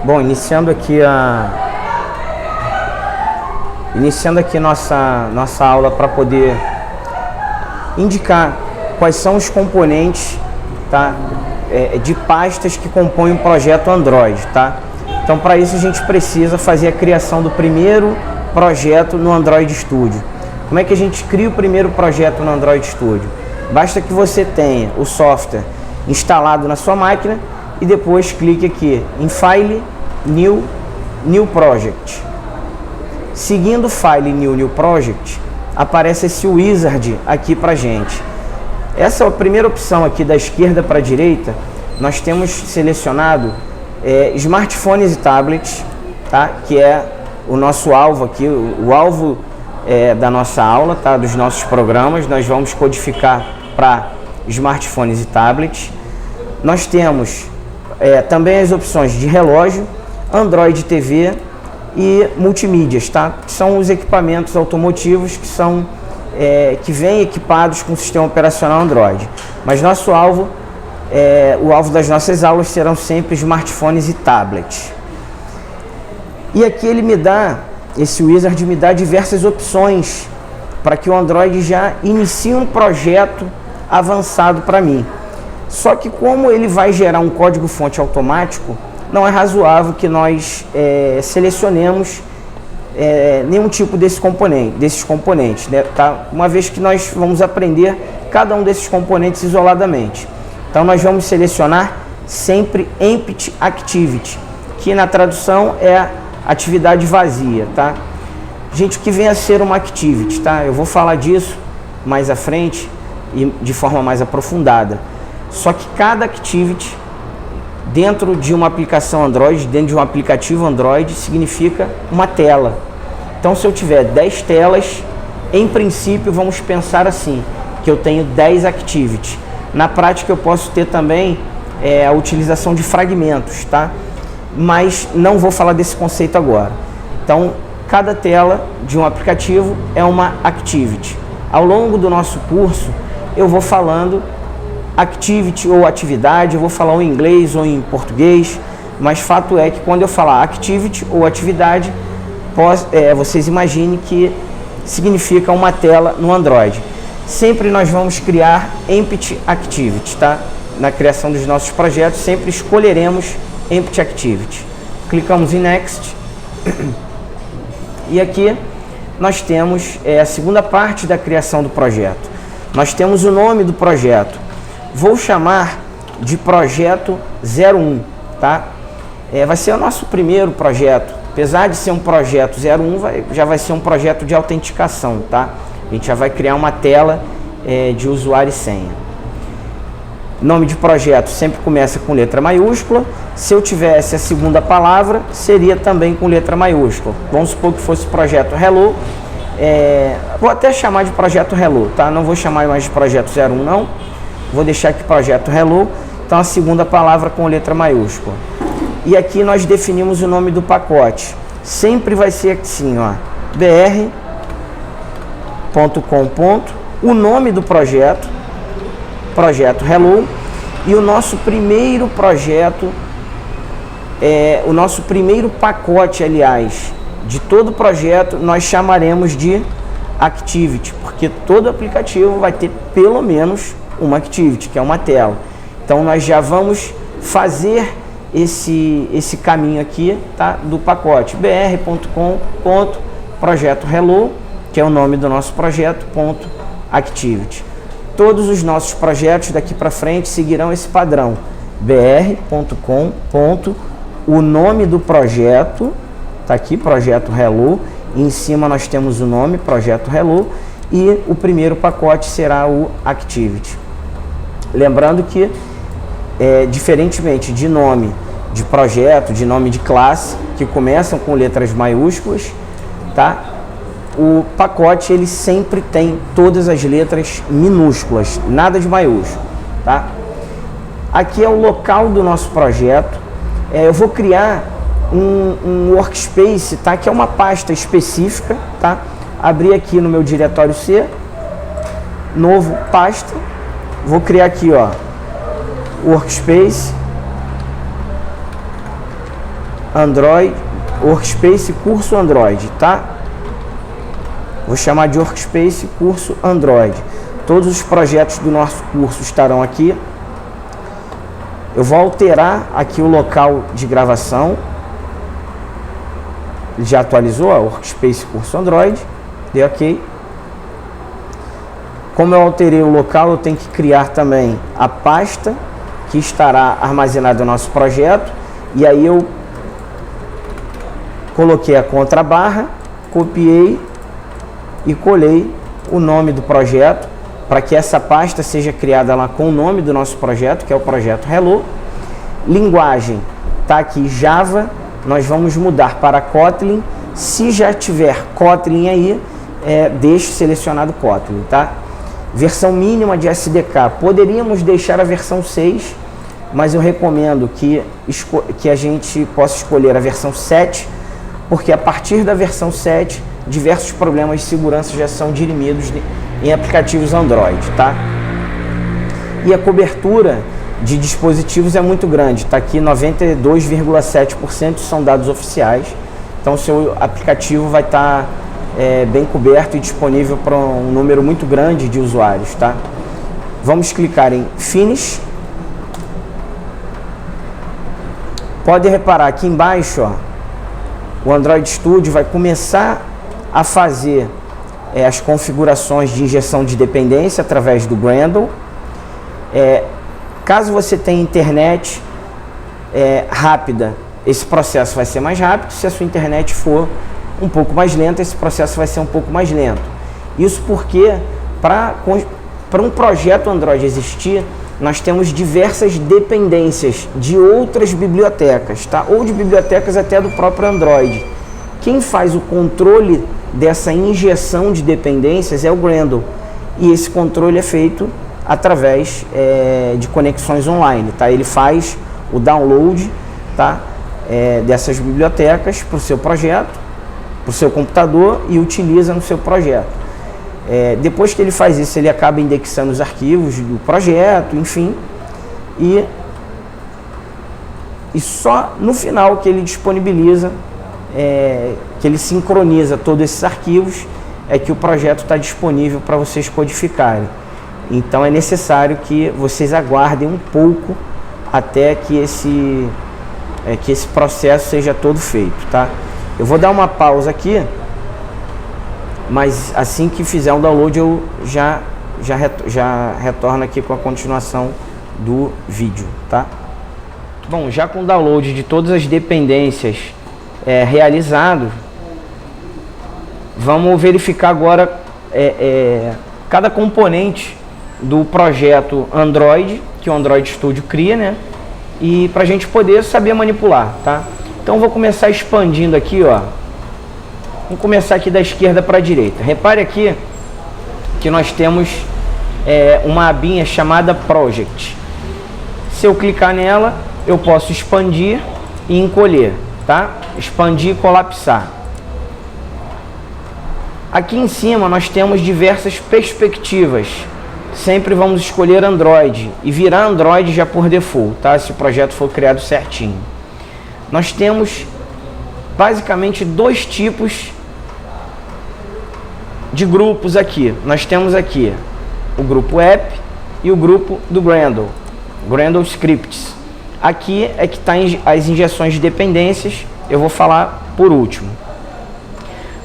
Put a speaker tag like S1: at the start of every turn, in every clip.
S1: Bom, iniciando aqui nossa aula para poder indicar quais são os componentes, tá, de pastas que compõem o projeto Android, tá? Então, para isso a gente precisa fazer a criação do primeiro projeto no Android Studio. Como é que a gente cria o primeiro projeto no Android Studio? Basta que você tenha o software instalado na sua máquina e depois clique aqui em File, New Project. Seguindo File, New Project, aparece esse wizard aqui pra gente. Essa é a primeira opção aqui da esquerda para a direita. Nós temos selecionado smartphones e tablets, tá? Que é o nosso alvo aqui, o alvo da nossa aula, tá? Dos nossos programas. Nós vamos codificar para smartphones e tablets. Nós temos também as opções de relógio, Android TV e multimídias, tá? Que são os equipamentos automotivos que vêm equipados com o sistema operacional Android. Mas nosso alvo, o alvo das nossas aulas serão sempre smartphones e tablets. E aqui esse wizard me dá diversas opções para que o Android já inicie um projeto avançado para mim. Só que como ele vai gerar um código-fonte automático, não é razoável que nós selecionemos nenhum tipo desses componentes, né, tá? Uma vez que nós vamos aprender cada um desses componentes isoladamente. Então nós vamos selecionar sempre Empty Activity, que na tradução é atividade vazia, tá? Gente, o que vem a ser uma activity, tá? Eu vou falar disso mais à frente e de forma mais aprofundada. Só que cada activity dentro de uma aplicação Android, dentro de um aplicativo Android, significa uma tela. Então, se eu tiver 10 telas, em princípio, vamos pensar assim, que eu tenho 10 activities. Na prática, eu posso ter também a utilização de fragmentos, tá? Mas não vou falar desse conceito agora. Então, cada tela de um aplicativo é uma activity. Ao longo do nosso curso, eu vou falando activity ou atividade, eu vou falar em inglês ou em português, mas fato é que quando eu falar activity ou atividade, vocês imaginem que significa uma tela no Android. Sempre nós vamos criar Empty Activity, tá? Na criação dos nossos projetos, sempre escolheremos Empty Activity. Clicamos em Next. E aqui nós temos a segunda parte da criação do projeto. Nós temos o nome do projeto. Vou chamar de projeto 01, tá? Vai ser o nosso primeiro projeto. Apesar de ser um projeto 01, já vai ser um projeto de autenticação, tá? A gente já vai criar uma tela de usuário e senha. Nome de projeto sempre começa com letra maiúscula. Se eu tivesse a segunda palavra, seria também com letra maiúscula. Vamos supor que fosse projeto Hello. Vou até chamar de projeto Hello, tá? Não vou chamar mais de projeto 01, não. Vou deixar aqui projeto Hello. Então, a segunda palavra com letra maiúscula. E aqui nós definimos o nome do pacote. Sempre vai ser assim, ó, br.com. O nome do projeto, projeto Hello. E o nosso primeiro projeto, o nosso primeiro pacote, aliás, de todo o projeto, nós chamaremos de Activity, porque todo aplicativo vai ter pelo menos uma Activity, que é uma tela. Então, nós já vamos fazer esse caminho aqui, tá, do pacote br.com. Projeto Hello, que é o nome do nosso projeto, Activity. Todos os nossos projetos daqui para frente seguirão esse padrão, br.com. O nome do projeto, tá aqui, projeto Hello, e em cima nós temos o nome, projeto Hello, e o primeiro pacote será o Activity. Lembrando que, diferentemente de nome de projeto, de nome de classe, que começam com letras maiúsculas, tá? O pacote, ele sempre tem todas as letras minúsculas, nada de maiúsculo, tá? Aqui é o local do nosso projeto. Eu vou criar um workspace, tá? Que é uma pasta específica, tá? Abrir aqui no meu diretório C, novo pasta, vou criar aqui, ó, workspace, Android, Workspace curso Android, tá? Vou chamar de Workspace curso Android. Todos os projetos do nosso curso estarão aqui. Eu vou alterar aqui o local de gravação. Ele já atualizou a Workspace curso Android. Dei OK. Como eu alterei o local, eu tenho que criar também a pasta que estará armazenada no nosso projeto. E aí eu coloquei a contrabarra, copiei e colei o nome do projeto para que essa pasta seja criada lá com o nome do nosso projeto, que é o projeto Hello. Linguagem, tá aqui Java, nós vamos mudar para Kotlin. Se já tiver Kotlin aí, deixe selecionado Kotlin, tá? Versão mínima de SDK, poderíamos deixar a versão 6, mas eu recomendo que a gente possa escolher a versão 7, porque a partir da versão 7, diversos problemas de segurança já são dirimidos em aplicativos Android, tá? E a cobertura de dispositivos é muito grande, tá aqui 92,7% são dados oficiais, então o seu aplicativo vai estar bem coberto e disponível para um número muito grande de usuários, tá? Vamos clicar em Finish. Pode reparar aqui embaixo, ó, o Android Studio vai começar a fazer as configurações de injeção de dependência através do Gradle. Caso você tenha internet rápida, esse processo vai ser mais rápido. Se a sua internet for um pouco mais lenta, esse processo vai ser um pouco mais lento. Isso porque para um projeto Android existir, nós temos diversas dependências de outras bibliotecas, tá? Ou de bibliotecas até do próprio Android. Quem faz o controle dessa injeção de dependências é o Gradle. E esse controle é feito através de conexões online, tá? Ele faz o download, tá? Dessas bibliotecas para o seu projeto, para o seu computador, e utiliza no seu projeto. Depois que ele faz isso, ele acaba indexando os arquivos do projeto, enfim, e só no final que ele disponibiliza, que ele sincroniza todos esses arquivos, é que o projeto está disponível para vocês codificarem. Então é necessário que vocês aguardem um pouco até que esse processo seja todo feito, tá? Eu vou dar uma pausa aqui, mas assim que fizer o download eu já retorno aqui com a continuação do vídeo, tá? Bom, já com o download de todas as dependências realizado, vamos verificar agora cada componente do projeto Android que o Android Studio cria, né? E para a gente poder saber manipular, tá? Então vou começar expandindo aqui, ó. Vamos começar aqui da esquerda para a direita. Repare aqui que nós temos uma abinha chamada Project. Se eu clicar nela, eu posso expandir e encolher, tá? Expandir e colapsar. Aqui em cima nós temos diversas perspectivas. Sempre vamos escolher Android e virar Android já por default, tá? Se o projeto for criado certinho. Nós temos basicamente dois tipos de grupos aqui. Nós temos aqui o grupo App e o grupo do Gradle, Gradle Scripts. Aqui é que está as injeções de dependências, eu vou falar por último.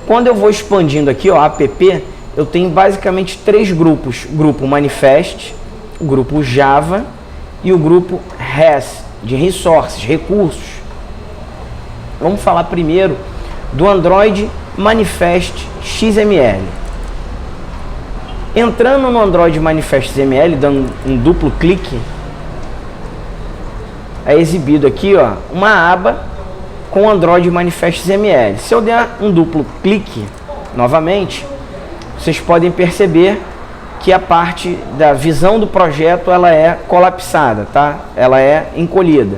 S1: Quando eu vou expandindo aqui, ó, app, eu tenho basicamente três grupos: o grupo Manifest, o grupo Java e o grupo Res, de resources, recursos. Vamos falar primeiro do Android Manifest XML. Entrando no Android Manifest XML, dando um duplo clique, é exibido aqui, ó, uma aba com Android Manifest XML. Se eu der um duplo clique novamente, vocês podem perceber que a parte da visão do projeto ela é colapsada, tá? Ela é encolhida.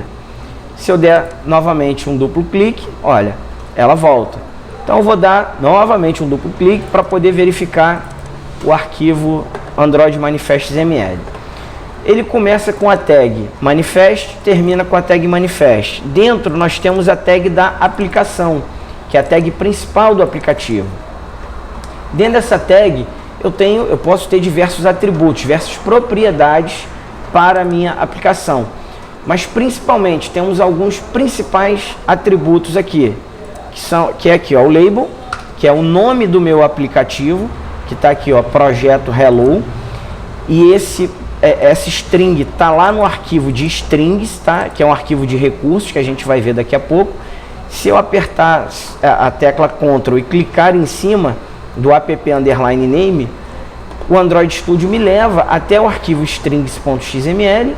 S1: Se eu der novamente um duplo clique, olha, ela volta. Então eu vou dar novamente um duplo clique para poder verificar o arquivo Android Manifest XML. Ele começa com a tag manifest, termina com a tag manifest. Dentro nós temos a tag da aplicação, que é a tag principal do aplicativo. Dentro dessa tag eu posso ter diversos atributos, diversas propriedades para a minha aplicação. Mas principalmente temos alguns principais atributos aqui, que é aqui, ó, o label, que é o nome do meu aplicativo, que está aqui, ó, projeto hello, e essa string está lá no arquivo de strings, tá? Que é um arquivo de recursos que a gente vai ver daqui a pouco. Se eu apertar a tecla Ctrl e clicar em cima do app_name, o Android Studio me leva até o arquivo strings.xml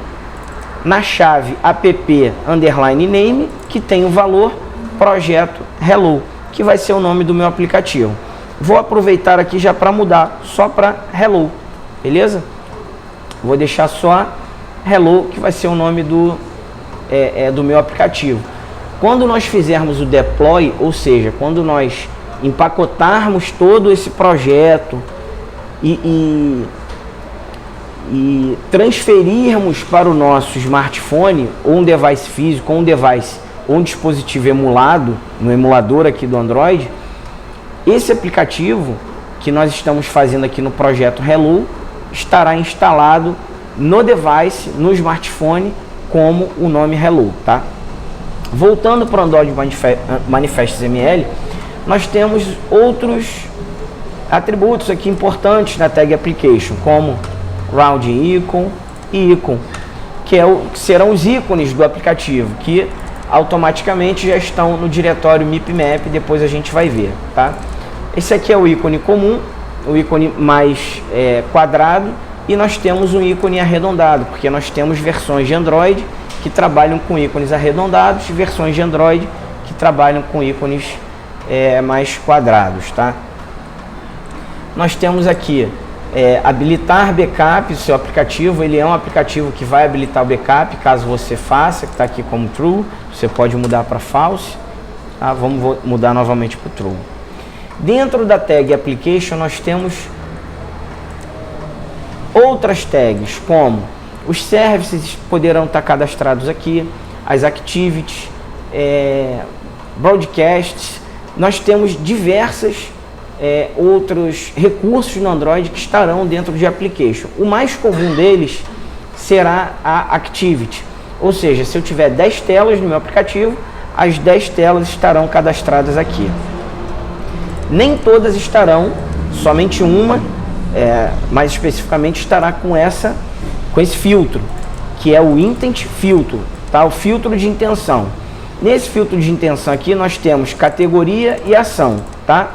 S1: na chave app_name, que tem o valor projeto hello, que vai ser o nome do meu aplicativo. Vou aproveitar aqui já para mudar só para hello, beleza? Vou deixar só hello, que vai ser o nome do meu aplicativo. Quando nós fizermos o deploy, ou seja, quando nós empacotarmos todo esse projeto e transferirmos para o nosso smartphone, ou um device físico, ou um dispositivo emulado, no emulador aqui do Android, esse aplicativo que nós estamos fazendo aqui no projeto Hello estará instalado no device, no smartphone, como o nome Hello, tá? Voltando para o Android Manifest XML, nós temos outros atributos aqui importantes na tag application, como round icon e icon, que serão os ícones do aplicativo, que automaticamente já estão no diretório MIPMAP, depois a gente vai ver, tá? Esse aqui é o ícone comum, o ícone mais quadrado, e nós temos um ícone arredondado, porque nós temos versões de Android que trabalham com ícones arredondados e versões de Android que trabalham com ícones mais quadrados, tá? Nós temos aqui habilitar backup. O seu aplicativo, ele é um aplicativo que vai habilitar o backup, caso você faça, que está aqui como true. Você pode mudar para false, tá? Vamos mudar novamente para true. Dentro da tag application nós temos outras tags, como os services poderão estar cadastrados aqui, as activities, broadcasts. Nós temos diversas outros recursos no Android que estarão dentro de application. O mais comum deles será a activity, ou seja, se eu tiver 10 telas no meu aplicativo, as 10 telas estarão cadastradas aqui. Nem todas estarão, somente uma, mais especificamente, estará com esse filtro, que é o intent filter, tá? O filtro de intenção. Nesse filtro de intenção aqui nós temos categoria e ação, tá?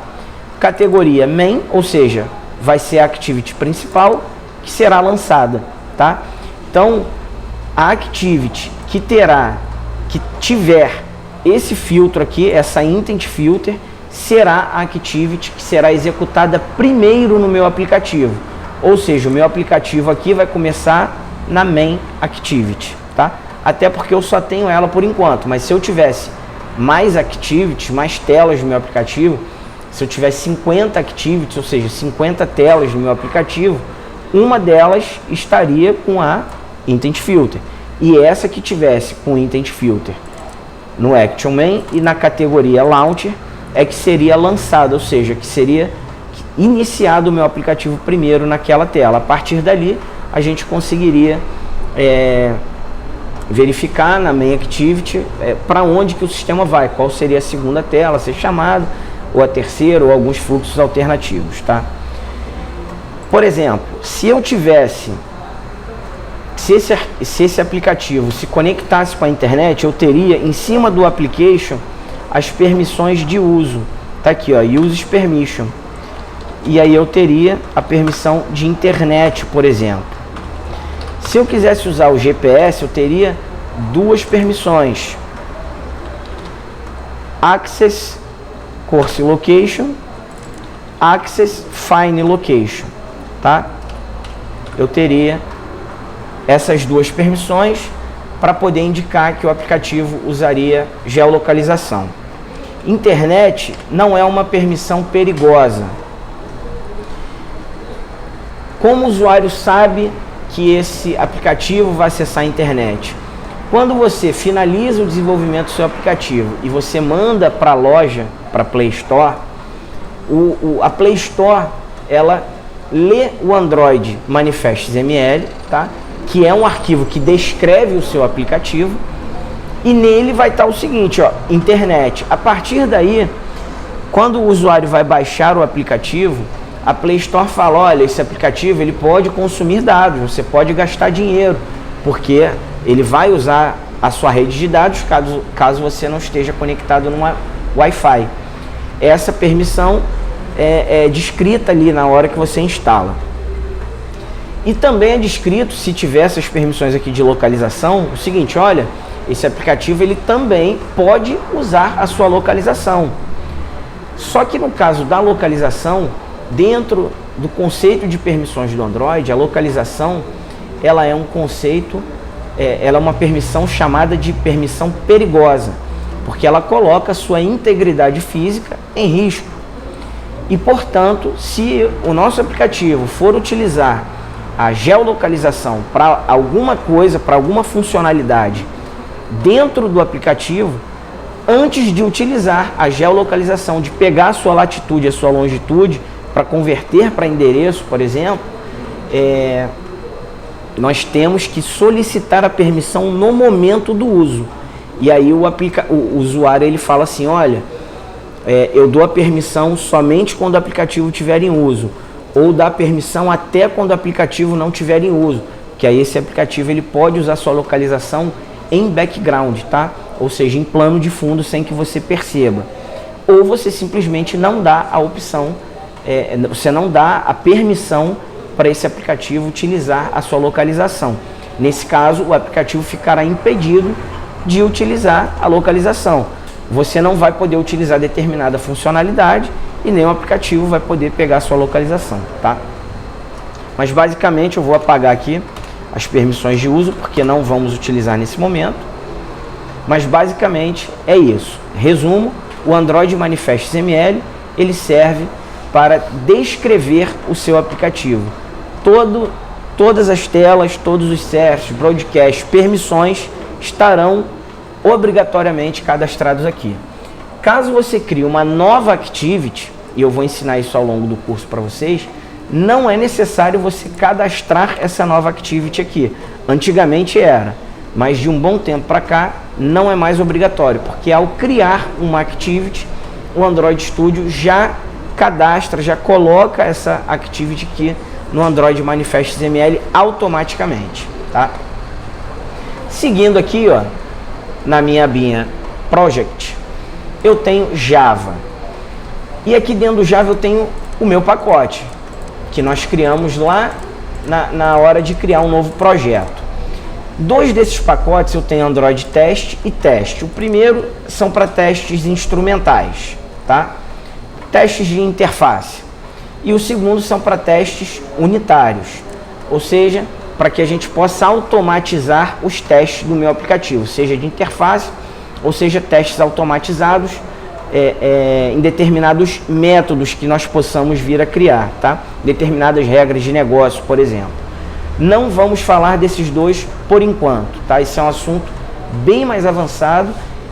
S1: Categoria main, ou seja, vai ser a activity principal que será lançada, tá? Então, a activity que tiver esse filtro aqui, essa intent filter, será a activity que será executada primeiro no meu aplicativo. Ou seja, o meu aplicativo aqui vai começar na main activity, tá? Até porque eu só tenho ela por enquanto, mas se eu tivesse mais activities, mais telas no meu aplicativo, se eu tivesse 50 activities, ou seja, 50 telas no meu aplicativo, uma delas estaria com a intent filter. E essa que tivesse com intent filter no action main e na categoria launcher é que seria lançada, ou seja, que seria iniciado o meu aplicativo primeiro naquela tela. A partir dali, a gente conseguiria verificar na main activity para onde que o sistema vai, qual seria a segunda tela a ser chamada, ou a terceira, ou alguns fluxos alternativos, tá? Por exemplo, se esse aplicativo se conectasse com a internet, eu teria em cima do application as permissões de uso, tá aqui, ó, uses permission, e aí eu teria a permissão de internet, por exemplo. Se eu quisesse usar o GPS, eu teria duas permissões: access course location, access fine location, tá? Eu teria essas duas permissões para poder indicar que o aplicativo usaria geolocalização. Internet não é uma permissão perigosa. Como o usuário sabe que esse aplicativo vai acessar a internet? Quando você finaliza o desenvolvimento do seu aplicativo e você manda para a loja, para a Play Store, a Play Store, ela lê o Android Manifest XML, tá? Que é um arquivo que descreve o seu aplicativo, e nele vai estar o seguinte, ó, internet. A partir daí, quando o usuário vai baixar o aplicativo, a Play Store fala, olha, esse aplicativo ele pode consumir dados, você pode gastar dinheiro, porque ele vai usar a sua rede de dados caso você não esteja conectado numa Wi-Fi. Essa permissão é descrita ali na hora que você instala. E também é descrito, se tiver essas permissões aqui de localização, o seguinte, olha, esse aplicativo ele também pode usar a sua localização. Só que no caso da localização, dentro do conceito de permissões do Android, a localização ela é um conceito, ela é uma permissão chamada de permissão perigosa, porque ela coloca a sua integridade física em risco. E, portanto, se o nosso aplicativo for utilizar a geolocalização para alguma coisa, para alguma funcionalidade dentro do aplicativo, antes de utilizar a geolocalização, de pegar a sua latitude e a sua longitude para converter para endereço, por exemplo, nós temos que solicitar a permissão no momento do uso. E aí o usuário ele fala assim, olha, eu dou a permissão somente quando o aplicativo estiver em uso, ou dá permissão até quando o aplicativo não estiver em uso, que aí esse aplicativo ele pode usar sua localização em background, tá? Ou seja, em plano de fundo sem que você perceba. Ou você simplesmente não dá a opção, você não dá a permissão para esse aplicativo utilizar a sua localização. Nesse caso, o aplicativo ficará impedido de utilizar a localização. Você não vai poder utilizar determinada funcionalidade e nem o aplicativo vai poder pegar a sua localização, tá? Mas basicamente eu vou apagar aqui as permissões de uso, porque não vamos utilizar nesse momento. Mas basicamente é isso. Resumo, o Android Manifest XML, ele serve para descrever o seu aplicativo. Todas as telas, todos os serviços, broadcasts, permissões estarão obrigatoriamente cadastrados aqui. Caso você crie uma nova activity, e eu vou ensinar isso ao longo do curso para vocês, não é necessário você cadastrar essa nova activity aqui. Antigamente era, mas de um bom tempo para cá não é mais obrigatório, porque ao criar uma activity, o Android Studio já cadastra, já coloca essa activity aqui no Android Manifest XML automaticamente, tá? Seguindo aqui, ó, na minha abinha Project, eu tenho Java. E aqui dentro do Java eu tenho o meu pacote, que nós criamos lá na hora de criar um novo projeto. Dois desses pacotes eu tenho Android Test e Teste. O primeiro são para testes instrumentais, tá? Testes de interface. E o segundo são para testes unitários, ou seja, para que a gente possa automatizar os testes do meu aplicativo, seja de interface, ou seja, testes automatizados em determinados métodos que nós possamos vir a criar, tá? Determinadas regras de negócio, por exemplo. Não vamos falar desses dois por enquanto, tá? Esse é um assunto bem mais avançado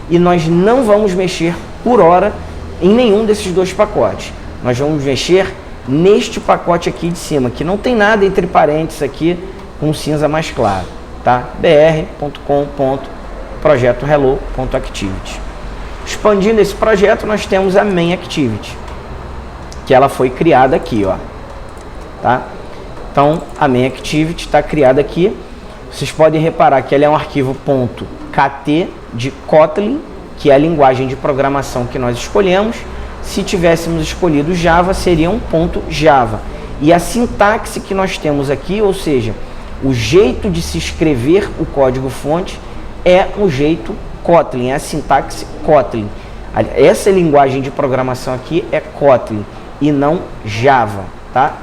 S1: e nós não vamos mexer por hora em nenhum desses dois pacotes. Nós vamos mexer neste pacote aqui de cima, que não tem nada entre parênteses aqui, com cinza mais claro, tá? br.com.projetohello.activity. Expandindo esse projeto, nós temos a main activity, que ela foi criada aqui, ó, tá? Então, a main activity está criada aqui. Vocês podem reparar que ela é um arquivo .kt de Kotlin, que é a linguagem de programação que nós escolhemos. Se tivéssemos escolhido Java, seria um .java. E a sintaxe que nós temos aqui, ou seja, o jeito de se escrever o código-fonte é o jeito Kotlin, é a sintaxe Kotlin. Essa linguagem de programação aqui é Kotlin e não Java, tá?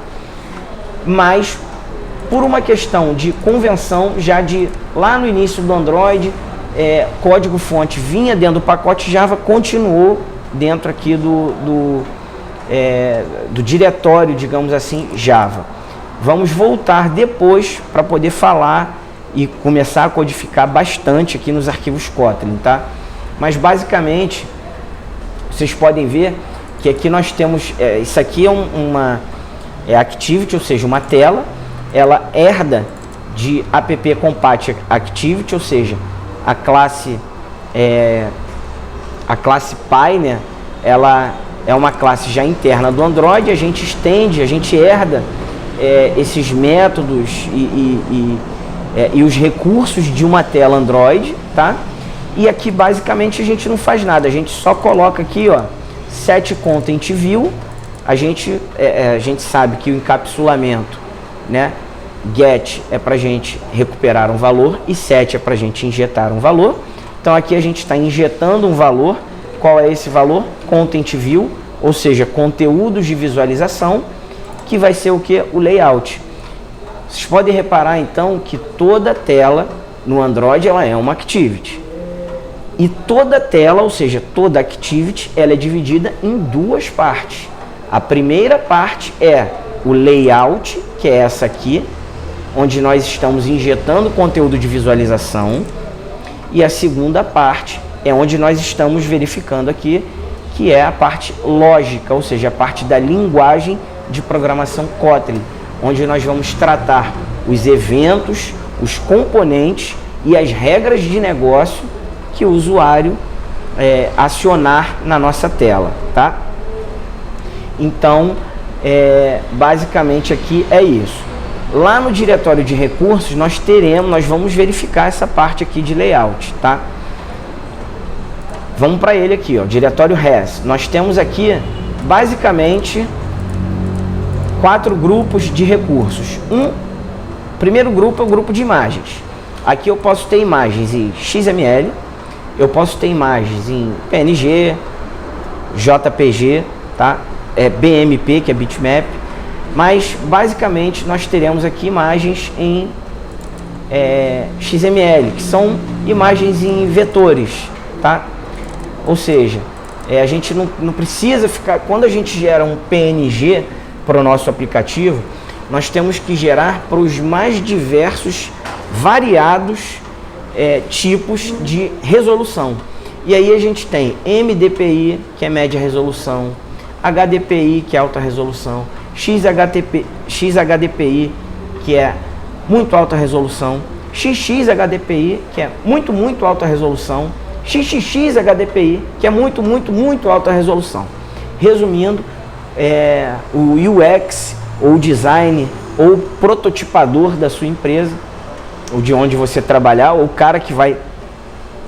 S1: Mas por uma questão de convenção, já de lá no início do Android, código-fonte vinha dentro do pacote Java, continuou dentro aqui do diretório, digamos assim, Java. vamos voltar depois para poder falar e começar a codificar bastante aqui nos arquivos Kotlin, tá? Mas basicamente, vocês podem ver que aqui nós temos, isso aqui é uma activity, ou seja, uma tela, ela herda de app compat activity, ou seja, a classe Py, né, ela é uma classe já interna do Android, a gente estende, a gente herda esses métodos e os recursos de uma tela Android, tá? E aqui basicamente a gente não faz nada, a gente só coloca aqui, ó, set content view. A gente sabe que o encapsulamento, né, get é para a gente recuperar um valor e set é para a gente injetar um valor. Então aqui a gente está injetando um valor. Qual é esse valor? Content view, ou seja, conteúdos de visualização, que vai ser o que? O layout. Vocês podem reparar então que toda tela no Android ela é uma activity. E toda tela, ou seja, toda activity, ela é dividida em duas partes. A primeira parte é o layout, que é essa aqui, onde nós estamos injetando conteúdo de visualização. E a segunda parte é onde nós estamos verificando aqui, que é a parte lógica, ou seja, a parte da linguagem de programação Kotlin, onde nós vamos tratar os eventos, os componentes e as regras de negócio que o usuário acionar na nossa tela, tá? Então, basicamente aqui é isso. Lá no diretório de recursos nós vamos verificar essa parte aqui de layout, tá? Vamos para ele aqui, ó, diretório res. Nós temos aqui basicamente 4 grupos de recursos. Primeiro grupo é o grupo de imagens. Aqui eu posso ter imagens em XML, eu posso ter imagens em PNG, JPG, tá? BMP, que é bitmap, mas basicamente nós teremos aqui imagens em XML, que são imagens em vetores, tá? Ou seja, a gente não precisa ficar, quando a gente gera um PNG para o nosso aplicativo, nós temos que gerar para os mais diversos, variados tipos de resolução. E aí a gente tem MDPI, que é média resolução, HDPI, que é alta resolução, XHDPI, que é muito alta resolução, XXHDPI, que é muito alta resolução, XXXHDPI, que é muito alta resolução. Resumindo, o UX, ou design, ou prototipador da sua empresa, ou de onde você trabalhar, ou o cara que vai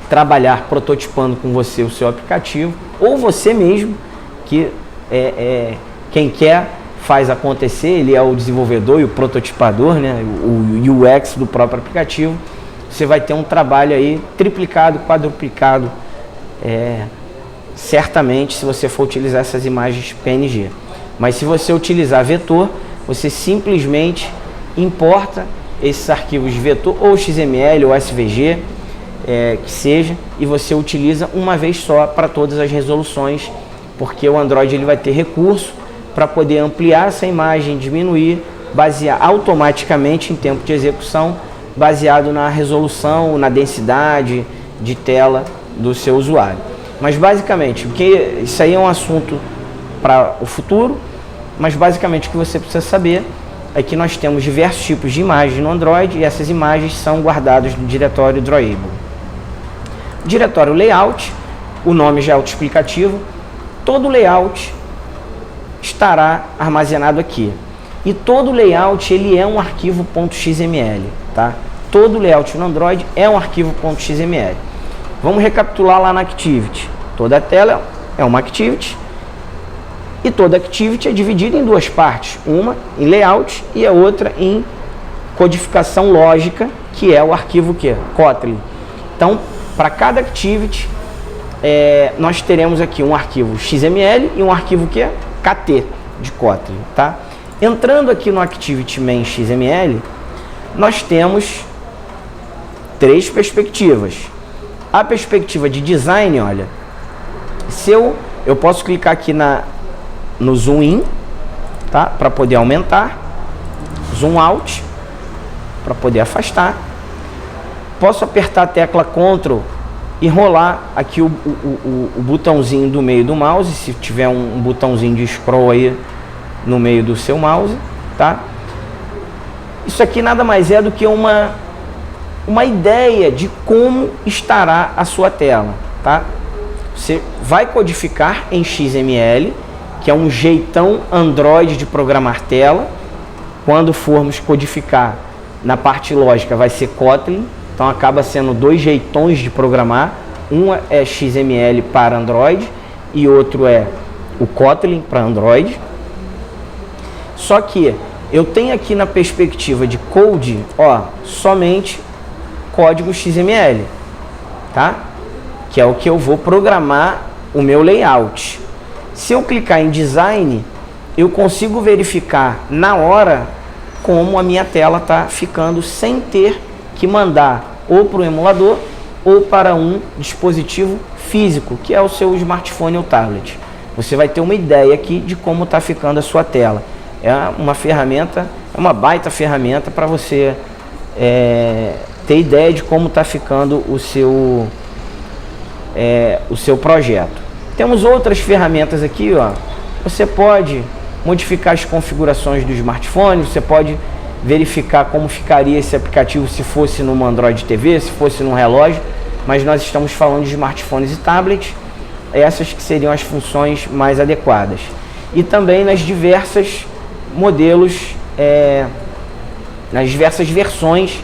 S1: trabalhar prototipando com você o seu aplicativo, ou você mesmo, que quem quer faz acontecer, ele é o desenvolvedor e o prototipador, né, o UX do próprio aplicativo. Você vai ter um trabalho aí triplicado, quadruplicado, certamente, se você for utilizar essas imagens PNG. Mas se você utilizar vetor, você simplesmente importa esses arquivos de vetor, ou XML, ou SVG, que seja, e você utiliza uma vez só para todas as resoluções, porque o Android ele vai ter recurso para poder ampliar essa imagem, diminuir, basear automaticamente em tempo de execução, baseado na resolução, na densidade de tela do seu usuário. Mas basicamente, porque isso aí é um assunto para o futuro, mas basicamente o que você precisa saber é que nós temos diversos tipos de imagens no Android e essas imagens são guardadas no diretório drawable. Diretório layout, o nome já é autoexplicativo, todo layout estará armazenado aqui. E todo layout ele é um arquivo .xml, tá? Todo layout no Android é um arquivo .xml. Vamos recapitular lá na Activity. Toda tela é uma Activity e toda Activity é dividida em duas partes. Uma em layout e a outra em codificação lógica, que é o arquivo que? Kotlin. Então, para cada Activity, nós teremos aqui um arquivo XML e um arquivo que? KT de Kotlin, tá? Entrando aqui no Activity Main XML, nós temos 3 perspectivas. A perspectiva de design, olha, eu posso clicar aqui no zoom in, tá? Para poder aumentar, zoom out para poder afastar. Posso apertar a tecla Ctrl e rolar aqui o botãozinho do meio do mouse, se tiver um botãozinho de scroll aí no meio do seu mouse, tá? Isso aqui nada mais é do que uma ideia de como estará a sua tela, tá? Você vai codificar em XML, que é um jeitão Android de programar tela. Quando formos codificar na parte lógica vai ser Kotlin, então acaba sendo dois jeitões de programar. Um é XML para Android e outro é o Kotlin para Android. Só que eu tenho aqui na perspectiva de code, ó, somente código XML, tá? Que é o que eu vou programar o meu layout. Se eu clicar em Design, eu consigo verificar na hora como a minha tela está ficando sem ter que mandar ou para o emulador ou para um dispositivo físico, que é o seu smartphone ou tablet. Você vai ter uma ideia aqui de como está ficando a sua tela. É uma ferramenta, é uma baita ferramenta para você ter ideia de como está ficando o seu projeto. Temos outras ferramentas aqui, ó. Você pode modificar as configurações do smartphone, você pode verificar como ficaria esse aplicativo se fosse numa Android TV, se fosse num relógio, mas nós estamos falando de smartphones e tablets, essas que seriam as funções mais adequadas. E também nas diversas modelos, nas diversas versões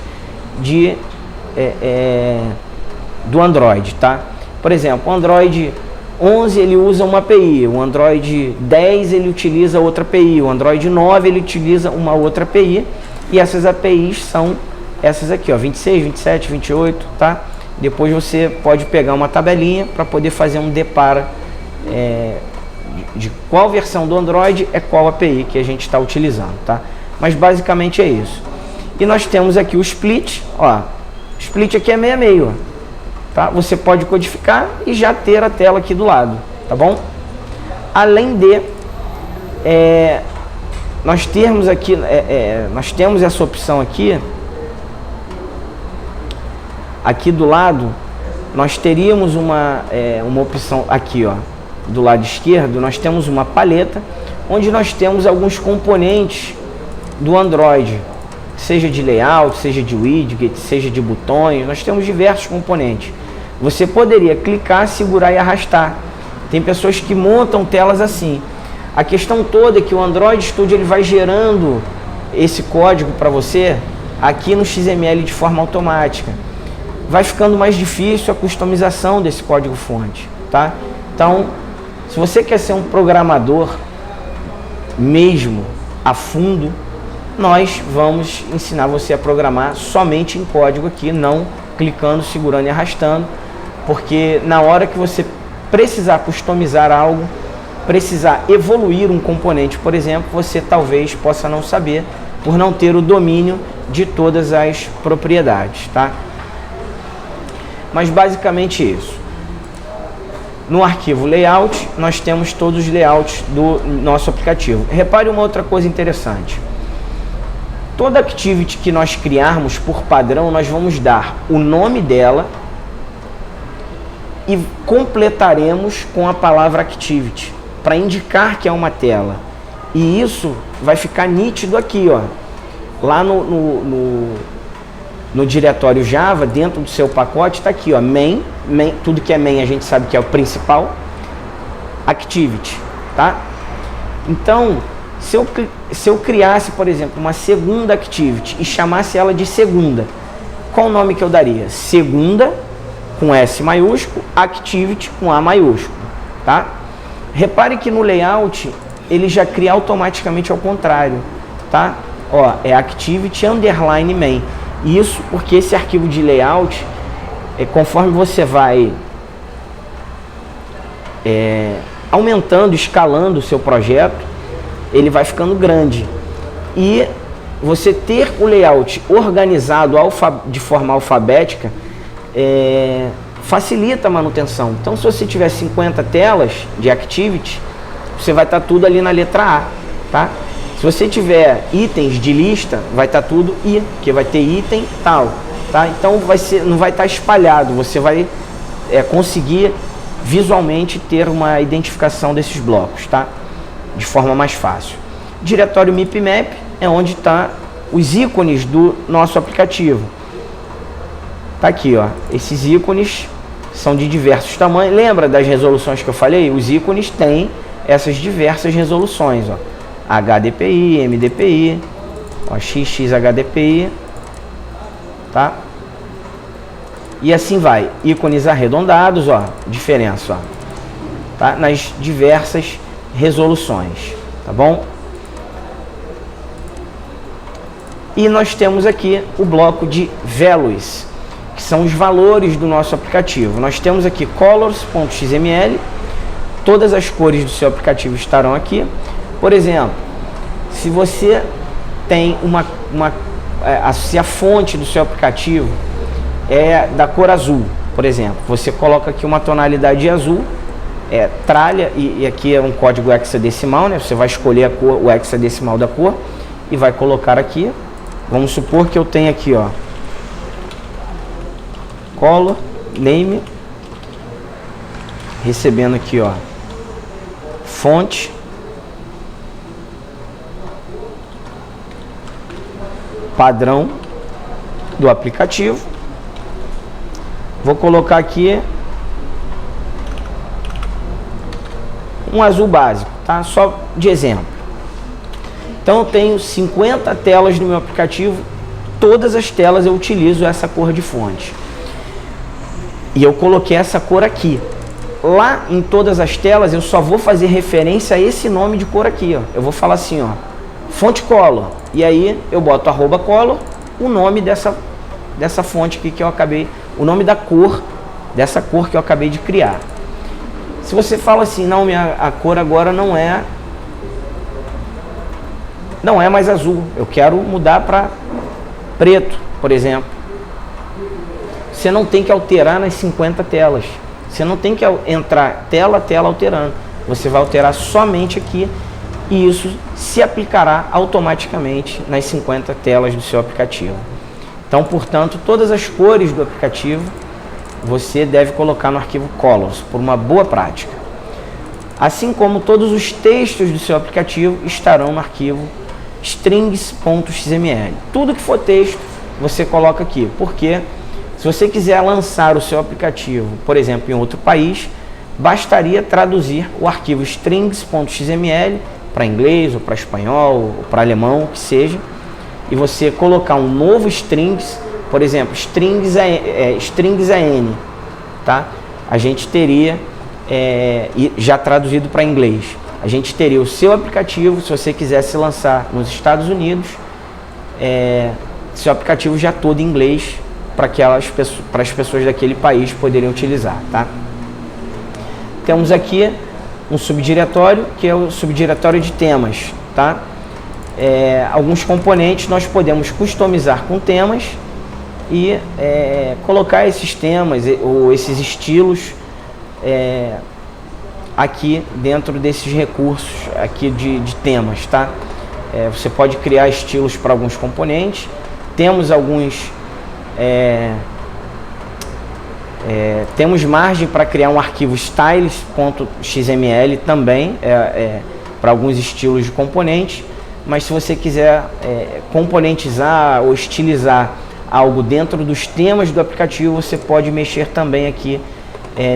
S1: do Android, tá? Por exemplo, o Android 11 ele usa uma API, o Android 10 ele utiliza outra API, o Android 9 ele utiliza uma outra API, e essas APIs são essas aqui, ó, 26, 27, 28, tá? Depois você pode pegar uma tabelinha para poder fazer um depara de qual versão do Android é qual API que a gente está utilizando, tá? Mas basicamente é isso. E nós temos aqui o split, ó, split aqui é meio a meio, ó. Tá? Você pode codificar e já ter a tela aqui do lado, tá bom? Além de nós termos aqui, nós temos essa opção aqui do lado, nós teríamos uma opção aqui, ó, do lado esquerdo, nós temos uma paleta onde nós temos alguns componentes do Android, seja de layout, seja de widget, seja de botões, nós temos diversos componentes. Você poderia clicar, segurar e arrastar. Tem pessoas que montam telas assim. A questão toda é que o Android Studio ele vai gerando esse código para você aqui no XML de forma automática. Vai ficando mais difícil a customização desse código fonte, tá? Então, se você quer ser um programador mesmo a fundo, nós vamos ensinar você a programar somente em código aqui, não clicando, segurando e arrastando. Porque na hora que você precisar customizar algo, precisar evoluir um componente, por exemplo, você talvez possa não saber por não ter o domínio de todas as propriedades, tá? Mas basicamente isso. No arquivo layout, nós temos todos os layouts do nosso aplicativo. Repare uma outra coisa interessante. Toda activity que nós criarmos por padrão, nós vamos dar o nome dela e completaremos com a palavra activity para indicar que é uma tela. E isso vai ficar nítido aqui, ó. Lá no diretório Java, dentro do seu pacote, está aqui, ó, main, tudo que é main a gente sabe que é o principal, activity, tá? Então, se eu criasse, por exemplo, uma segunda activity e chamasse ela de segunda, qual o nome que eu daria? Segunda com S maiúsculo, activity com A maiúsculo, tá? Repare que no layout ele já cria automaticamente ao contrário, tá? Ó, é activity underline main. Isso porque esse arquivo de layout, conforme você vai aumentando, escalando o seu projeto, ele vai ficando grande. E você ter o layout organizado de forma alfabética facilita a manutenção. Então, se você tiver 50 telas de activity, você vai estar tudo ali na letra A, tá? Se você tiver itens de lista, vai estar tudo I, porque vai ter item tal, tá? Então não vai estar espalhado, você vai conseguir visualmente ter uma identificação desses blocos, tá? De forma mais fácil. Diretório MIPMAP é onde está os ícones do nosso aplicativo. Tá aqui, ó. Esses ícones são de diversos tamanhos. Lembra das resoluções que eu falei? Os ícones têm essas diversas resoluções, ó. HDPI, MDPI, ó, XXHDPI, tá? E assim vai. Ícones arredondados, ó, diferença, ó, tá? Nas diversas resoluções, tá bom? E nós temos aqui o bloco de values, que são os valores do nosso aplicativo. Nós temos aqui colors.xml, todas as cores do seu aplicativo estarão aqui. Por exemplo, se você tem se a fonte do seu aplicativo é da cor azul, por exemplo, você coloca aqui uma tonalidade azul, tralha, e aqui é um código hexadecimal, né? Você vai escolher a cor, o hexadecimal da cor, e vai colocar aqui. Vamos supor que eu tenho aqui, ó, color name, recebendo aqui, ó, fonte, padrão do aplicativo. Vou colocar aqui um azul básico, tá? Só de exemplo. Então eu tenho 50 telas no meu aplicativo, todas as telas eu utilizo essa cor de fonte. E eu coloquei essa cor aqui. Lá em todas as telas eu só vou fazer referência a esse nome de cor aqui, ó. Eu vou falar assim, ó, fonte color. E aí eu boto @color, o nome dessa fonte aqui que eu acabei, o nome da cor, dessa cor que eu acabei de criar. Se você fala assim, não, a cor agora não é mais azul, eu quero mudar para preto, por exemplo. Você não tem que alterar nas 50 telas. Você não tem que entrar tela a tela alterando. Você vai alterar somente aqui e isso se aplicará automaticamente nas 50 telas do seu aplicativo. Então, portanto, todas as cores do aplicativo você deve colocar no arquivo colors, por uma boa prática. Assim como todos os textos do seu aplicativo estarão no arquivo strings.xml. Tudo que for texto, você coloca aqui, porque se você quiser lançar o seu aplicativo, por exemplo, em outro país, bastaria traduzir o arquivo strings.xml para inglês, ou para espanhol, ou para alemão, o que seja, e você colocar um novo strings, por exemplo, strings é N, tá? A gente teria, já traduzido para inglês, a gente teria o seu aplicativo, se você quisesse lançar nos Estados Unidos, seu aplicativo já todo em inglês, para as pessoas daquele país poderem utilizar, tá? Temos aqui um subdiretório, que é o subdiretório de temas, tá? Alguns componentes nós podemos customizar com temas e colocar esses temas ou esses estilos aqui dentro desses recursos aqui de temas, tá? Você pode criar estilos para alguns componentes. Temos alguns temos margem para criar um arquivo styles.xml também para alguns estilos de componentes, mas se você quiser componentizar ou estilizar algo dentro dos temas do aplicativo, você pode mexer também aqui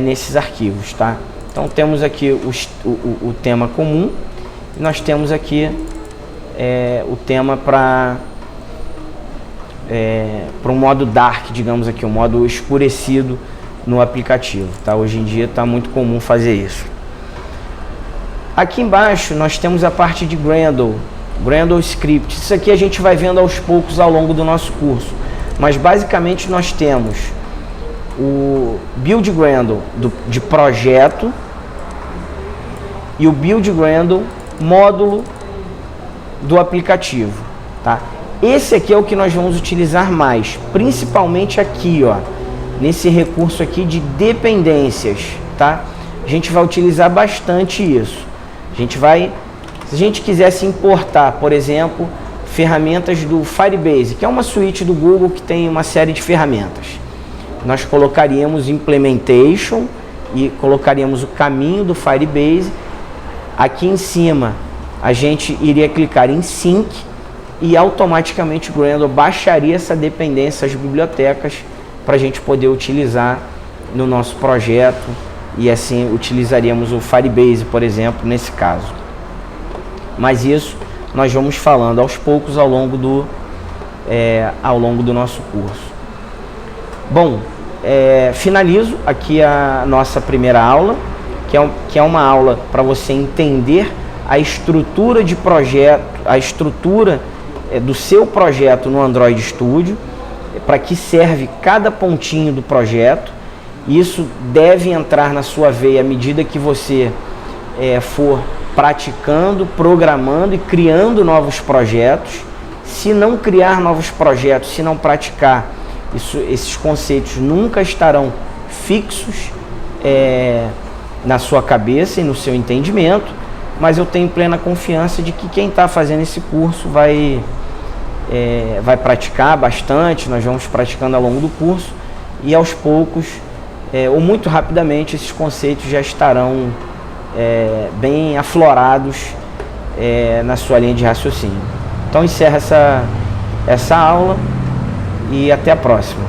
S1: nesses arquivos, tá? Então temos aqui o tema comum e nós temos aqui o tema para um modo dark, digamos aqui, um modo escurecido no aplicativo, tá? Hoje em dia está muito comum fazer isso. Aqui embaixo nós temos a parte de Gradle Script. Isso aqui a gente vai vendo aos poucos ao longo do nosso curso, mas basicamente nós temos o Build Gradle de projeto e o Build Gradle módulo do aplicativo, tá? Esse aqui é o que nós vamos utilizar mais, principalmente aqui, ó, nesse recurso aqui de dependências, tá? A gente vai utilizar bastante isso. A gente vai Se a gente quisesse importar, por exemplo, ferramentas do Firebase, que é uma suíte do Google que tem uma série de ferramentas, nós colocaríamos Implementation e colocaríamos o caminho do Firebase. Aqui em cima a gente iria clicar em Sync e automaticamente o Gradle baixaria essa dependência, as bibliotecas, para a gente poder utilizar no nosso projeto, e assim utilizaríamos o Firebase, por exemplo, nesse caso. Mas isso nós vamos falando aos poucos ao longo do nosso curso. Bom, finalizo aqui a nossa primeira aula, que é uma aula para você entender a estrutura de projeto, a estrutura do seu projeto no Android Studio, para que serve cada pontinho do projeto. Isso deve entrar na sua veia à medida que você for praticando, programando e criando novos projetos. Se não criar novos projetos, se não praticar, esses conceitos nunca estarão fixos na sua cabeça e no seu entendimento, mas eu tenho plena confiança de que quem está fazendo esse curso vai praticar bastante. Nós vamos praticando ao longo do curso e aos poucos, ou muito rapidamente, esses conceitos já estarão bem aflorados na sua linha de raciocínio. Então encerra essa aula e até a próxima.